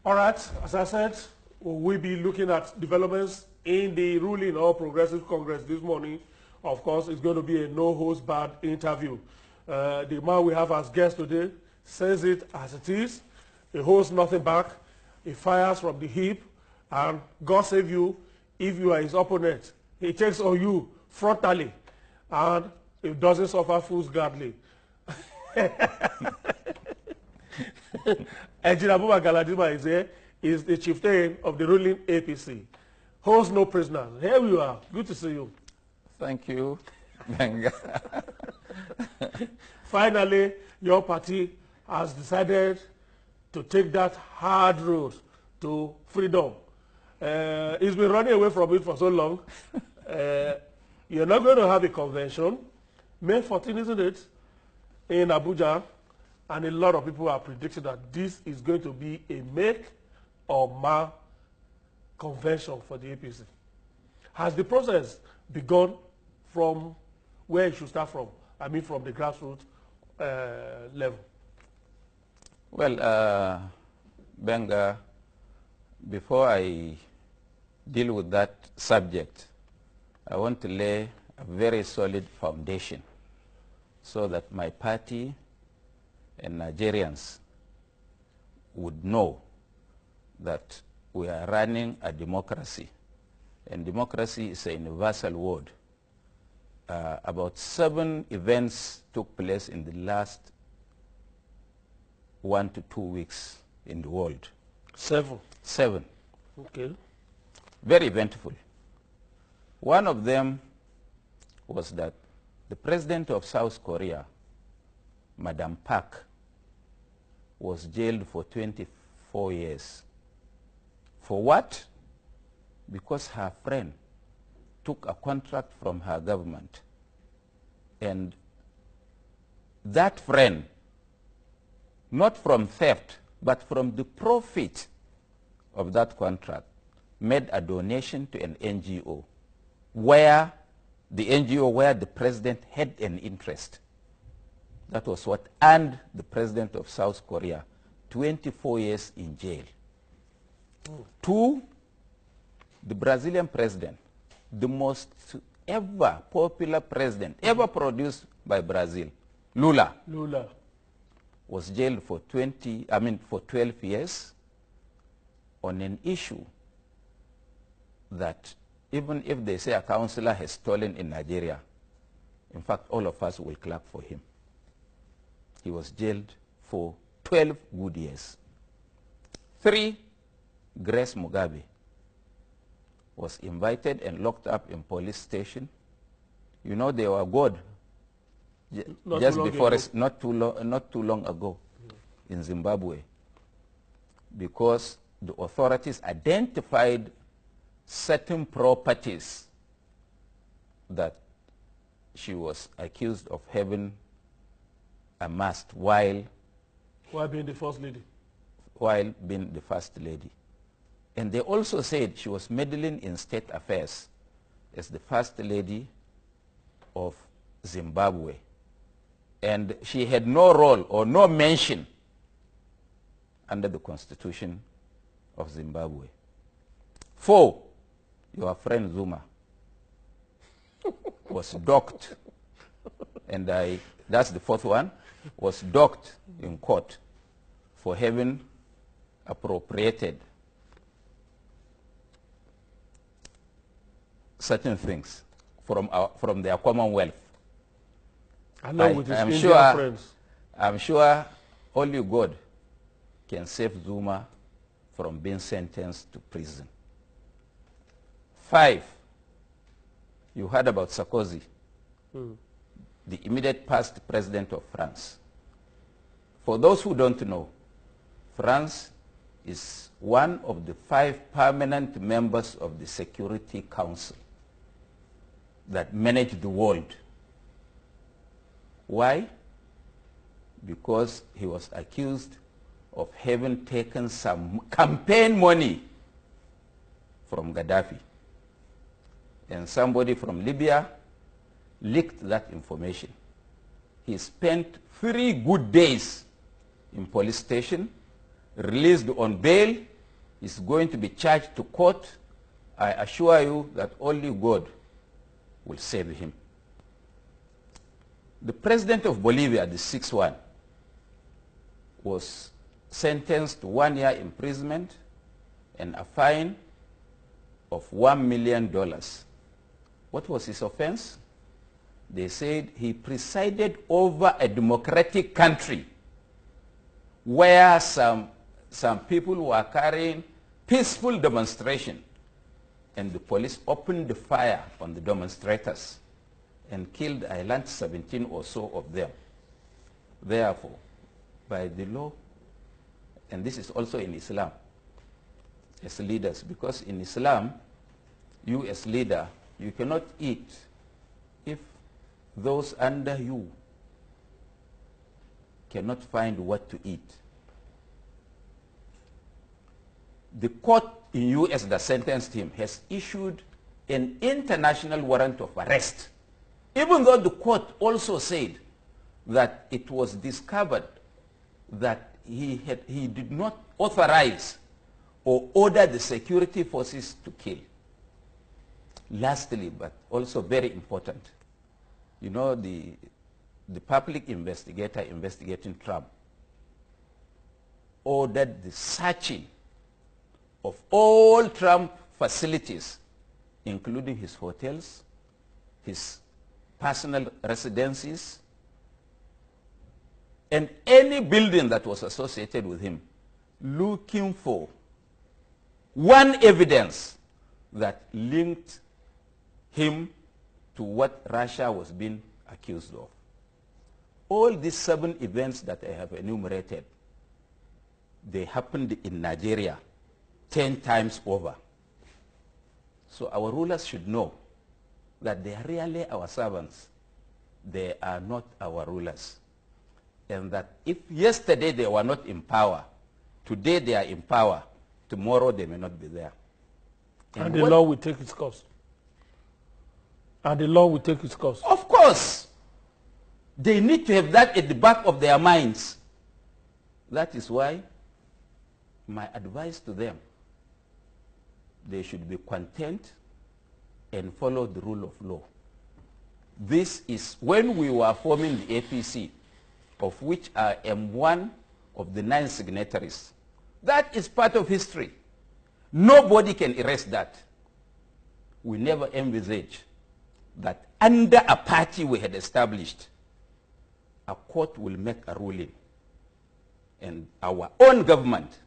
All right, as I said, we'll be looking at developments in the ruling All Progressive Congress this morning. Of course, it's going to be a no-holds-barred interview. The man we have as guest today says it as it is. He holds nothing back. He fires from the hip. And God save you if you are his opponent. He takes on you frontally. And he doesn't suffer fools gladly. Engr Buba Galadima is here. Is the chieftain of the ruling APC. Holds no prisoners. Here we are. Good to see you. Thank you, Benga. Finally, your party has decided to take that hard road to freedom. It's been running away from it for so long. You're not going to have a convention. May 14, isn't it? In Abuja. And a lot of people are predicting that this is going to be a make or mar convention for the APC. Has the process begun from where it should start from? I mean from the grassroots level. Well, Benga, before I deal with that subject, I want to lay a very solid foundation so that my party and Nigerians would know that we are running a democracy. And democracy is a universal word. About 7 events took place in the last 1 to 2 weeks in the world. 7? 7. Okay. Very eventful. One of them was that the president of South Korea, Madam Park, was jailed for 24 years. For what? Because her friend took a contract from her government. And that friend, not from theft, but from the profit of that contract, made a donation to an NGO where the president had an interest. That was what earned the president of South Korea 24 years in jail. 2, the Brazilian president, the most ever popular president ever produced by Brazil, Lula, was jailed for 12 years on an issue that even if they say a councillor has stolen in Nigeria, in fact, all of us will clap for him. He was jailed for 12 good years. 3, Grace Mugabe was invited and locked up in police station. You know, they were good not too long ago in Zimbabwe, because the authorities identified certain properties that she was accused of having amassed while being the first lady. While being the first lady. And they also said she was meddling in state affairs as the first lady of Zimbabwe. And she had no role or no mention under the Constitution of Zimbabwe. 4, your friend Zuma was docked, and that's the 4th one, was docked in court for having appropriated certain things from their commonwealth. I'm sure only God can save Zuma from being sentenced to prison. 5, you heard about Sarkozy, the immediate past president of France. For those who don't know, France is one of the 5 permanent members of the Security Council that manage the world. Why? Because he was accused of having taken some campaign money from Gaddafi. And somebody from Libya leaked that information. He spent 3 good days in police station, released on bail, is going to be charged to court, I assure you that only God will save him. The president of Bolivia, the sixth one, was sentenced to 1 year imprisonment and a fine of $1 million. What was his offense? They said he presided over a democratic country where some people were carrying peaceful demonstration, and the police opened the fire on the demonstrators and killed, I learned, 17 or so of them. Therefore, by the law, and this is also in Islam, as leaders, because in Islam, you as leader, you cannot eat if those under you cannot find what to eat. The court in U.S. that sentenced him has issued an international warrant of arrest, even though the court also said that it was discovered that he did not authorize or order the security forces to kill. Lastly, but also very important, you know, the public investigator investigating Trump ordered the searching of all Trump facilities, including his hotels, his personal residences, and any building that was associated with him, looking for one evidence that linked him to what Russia was being accused of. All these 7 events that I have enumerated, they happened in Nigeria 10 times over. So our rulers should know that they are really our servants. They are not our rulers. And that if yesterday they were not in power, today they are in power, tomorrow they may not be there. And the law will take its course. And the law will take its course. Of course. They need to have that at the back of their minds. That is why my advice to them, they should be content and follow the rule of law. This is when we were forming the APC, of which I am one of the 9 signatories. That is part of history. Nobody can erase that. We never envisaged that under a party we had established, a court will make a ruling and our own government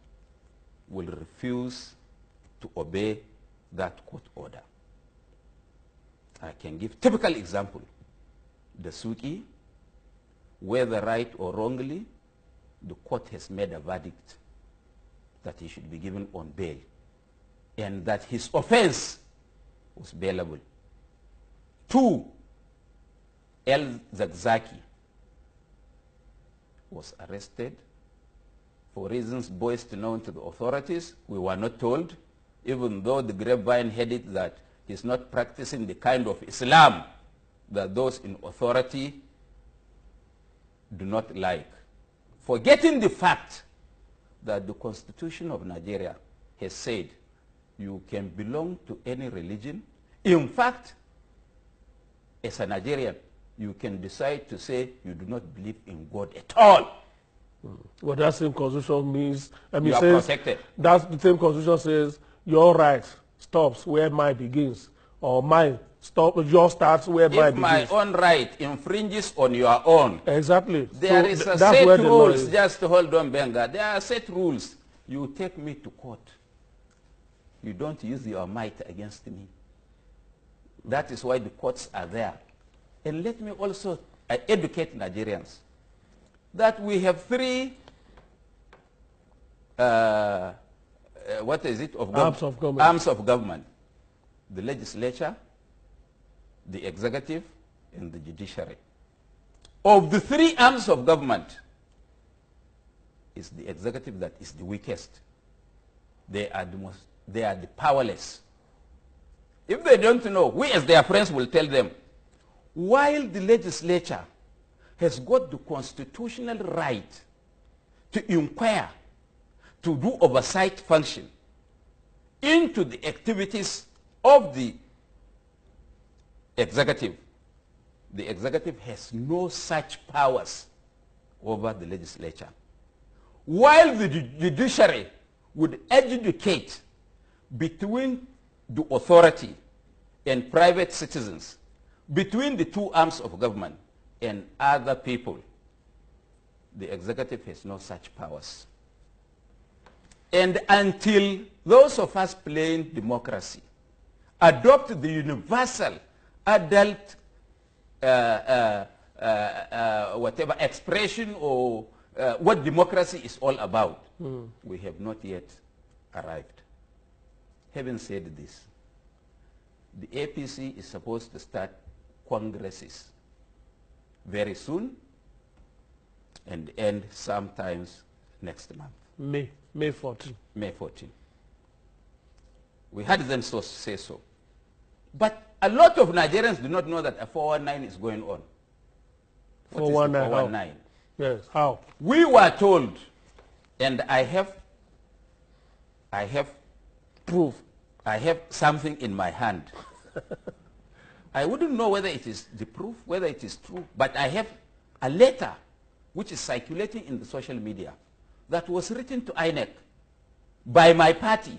will refuse to obey that court order. I can give typical example. The Suki, whether right or wrongly, the court has made a verdict that he should be given on bail and that his offense was bailable. 2, El Zakzaki was arrested for reasons voiced known to the authorities. We were not told, even though the grapevine had it that he's not practicing the kind of Islam that those in authority do not like. Forgetting the fact that the Constitution of Nigeria has said you can belong to any religion. In fact, as a Nigerian, you can decide to say you do not believe in God at all. What that same constitution means, you are protected. That's the same constitution says your right stops where mine begins, or mine yours starts where mine begins. If my own right infringes on your own, exactly. There is a set rules. Just hold on, Benga. There are set rules. You take me to court. You don't use your might against me. That is why the courts are there. And let me also educate Nigerians that we have 3 what is it? Arms of government. Arms of government. The legislature, the executive, and the judiciary. Of the 3 arms of government, it's the executive that is the weakest. They are the powerless. If they don't know, we as their friends will tell them, while the legislature has got the constitutional right to inquire, to do oversight function, into the activities of the executive. The executive has no such powers over the legislature. While the judiciary would adjudicate between the authority and private citizens, between the two arms of government and other people, the executive has no such powers. And until those of us playing democracy adopt the universal adult whatever expression or what democracy is all about, we have not yet arrived. Having said this, the APC is supposed to start congresses very soon and end sometimes next month. May 14. May 14. We had them say so. But a lot of Nigerians do not know that a 419 is going on. What is the 419? Yes, how? We were told, and I have Proof. I have something in my hand. I wouldn't know whether it is the proof, whether it is true, but I have a letter which is circulating in the social media that was written to INEC by my party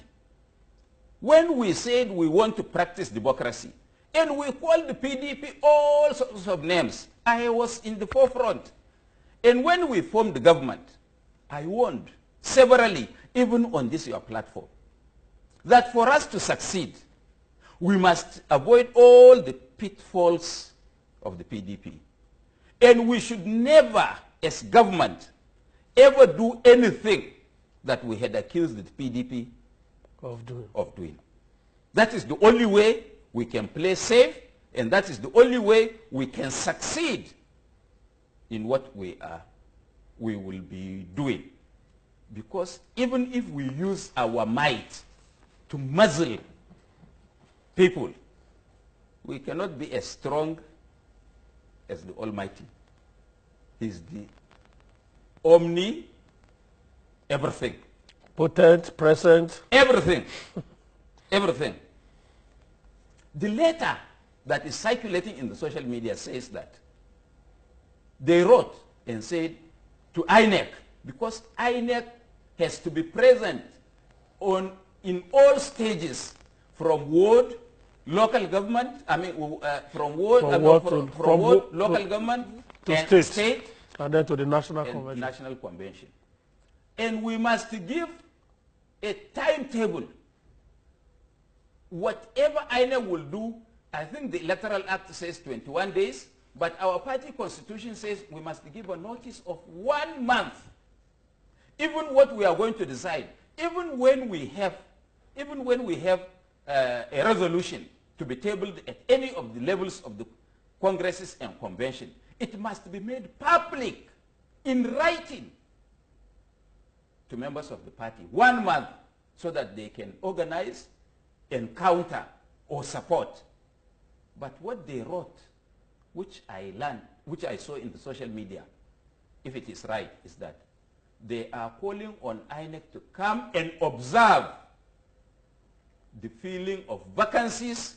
when we said we want to practice democracy. And we called the PDP all sorts of names. I was in the forefront. And when we formed the government, I warned severally, even on this your platform, that for us to succeed, we must avoid all the pitfalls of the PDP. And we should never, as government, ever do anything that we had accused the PDP of doing. That is the only way we can play safe, and that is the only way we can succeed in what we will be doing. Because even if we use our might to muzzle people, we cannot be as strong as the Almighty. He's the everything. Potent, present. Everything. Everything. The letter that is circulating in the social media says that they wrote and said to INEC, because INEC has to be present in all stages, from ward, local government, from local government to state, and then to the National Convention. And we must give a timetable. Whatever INEC will do, I think the Electoral Act says 21 days, but our party constitution says we must give a notice of 1 month. Even what we are going to decide, even when we have a resolution to be tabled at any of the levels of the congresses and convention, it must be made public in writing to members of the party 1 month, so that they can organize and counter or support. But what they wrote, which I learned, which I saw in the social media, if it is right, is that they are calling on INEC to come and observe the filling of vacancies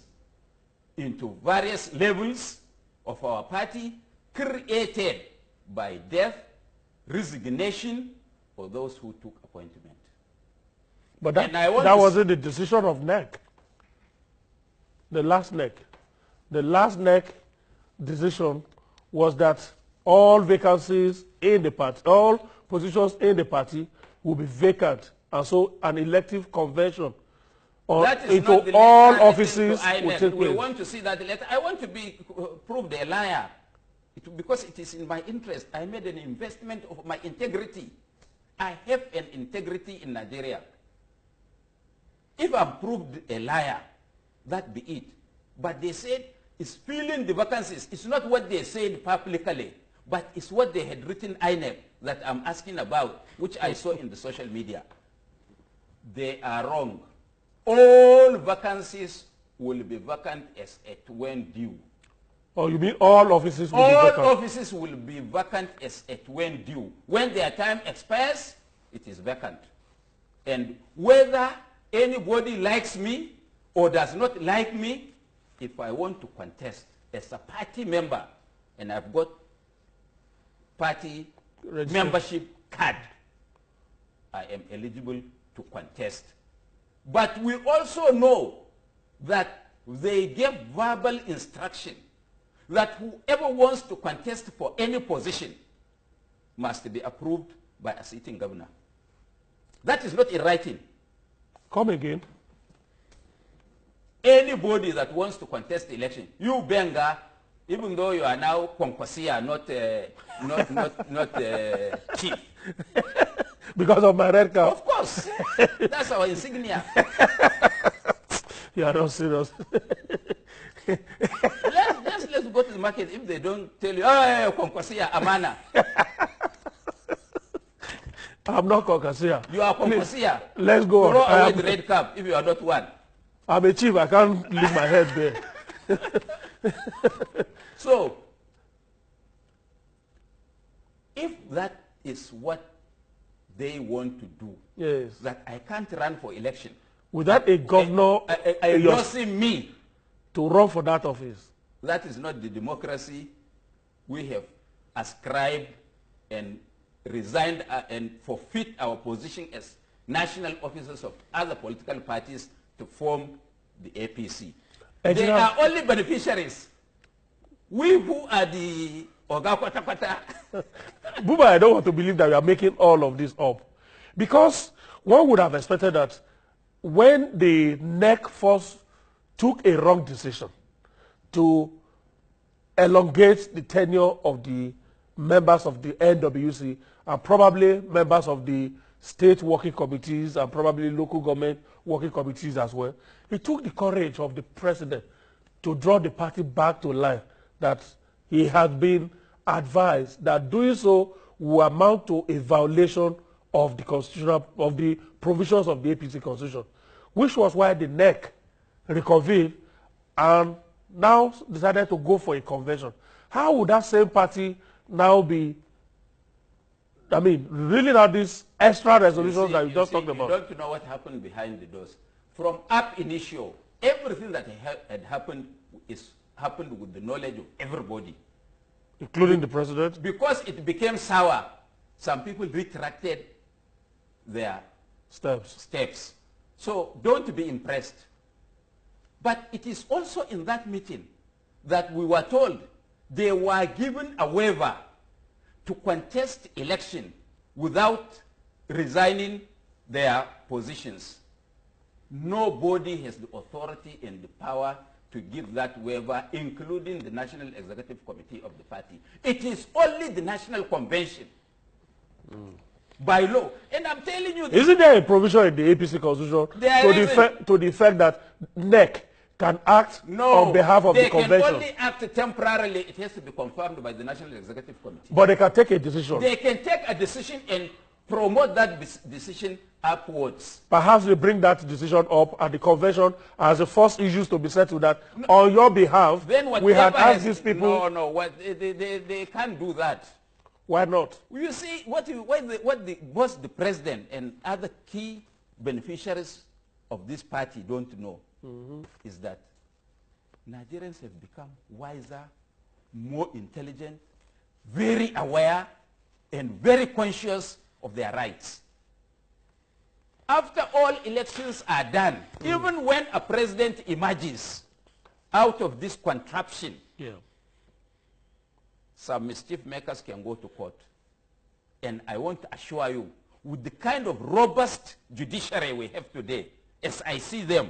into various levels of our party created by death, resignation, or those who took appointment. But that wasn't the decision of NEC. The last NEC. The last NEC decision was that all vacancies in the party, all positions in the party will be vacant. And so an elective convention into all offices will take place. We want to see that letter. I want to be proved a liar. Because it is in my interest. I made an investment of my integrity. I have an integrity in Nigeria. If I'm proved a liar, that be it. But they said it's filling the vacancies. It's not what they said publicly, but it's what they had written INEC that I'm asking about, which I saw in the social media. They are wrong. All vacancies will be vacant as at when due. Oh, you mean all offices will be vacant? All offices will be vacant as at when due. When their time expires, it is vacant. And whether anybody likes me or does not like me, if I want to contest as a party member and I've got party membership card, I am eligible to contest. But we also know that they gave verbal instruction that whoever wants to contest for any position must be approved by a sitting governor. That is not in writing. Come again. Anybody that wants to contest the election, you Benga, even though you are now Konkosia, not chief. Because of my red cap. Of course. That's our insignia. You are not serious. Let's go to the market. If they don't tell you, oh, Konkosia, Amana. I'm not Konkosia. You are Konkosia. Let's go. Throw away the red cap if you are not one. I'm a chief. I can't leave my head there. So, if that is what they want to do, yes, that I can't run for election without a governor endorsing me to run for that office, that is not the democracy we have ascribed and resigned and forfeit our position as national officers of other political parties to form the APC. They are only beneficiaries. We who are the Oga Kwata Kwata. Buba, I don't want to believe that we are making all of this up. Because one would have expected that when the NEC first took a wrong decision to elongate the tenure of the members of the NWC and probably members of the state working committees and probably local government working committees as well, it took the courage of the president to draw the party back to line that he had been advised that doing so will amount to a violation of the constitutional, of the provisions of the APC constitution, which was why the NEC reconvened and now decided to go for a convention. How would that same party now be, I mean, really now these extra resolutions that you just talked about? You don't know what happened behind the doors. From up initio, everything that had happened happened with the knowledge of everybody. Including the president? Because it became sour, some people retracted their steps. So don't be impressed. But it is also in that meeting that we were told they were given a waiver to contest election without resigning their positions. Nobody has the authority and the power to give that waiver, including the National Executive Committee of the party. It is only the National Convention by law. And I'm telling you this. Isn't there a provision in the APC constitution to the effect that NEC can act on behalf of the convention? They can only act temporarily. It has to be confirmed by the National Executive Committee. But they can take a decision. They can take a decision and promote that decision upwards. Perhaps they bring that decision up at the convention as the first issues to be settled that on your behalf, we had asked these people. No, they can't do that. Why not? You see, what the president and other key beneficiaries of this party don't know is that Nigerians have become wiser, more intelligent, very aware, and very conscious of their rights. After all elections are done, even when a president emerges out of this contraption, some mischief makers can go to court. And I want to assure you, with the kind of robust judiciary we have today, as I see them,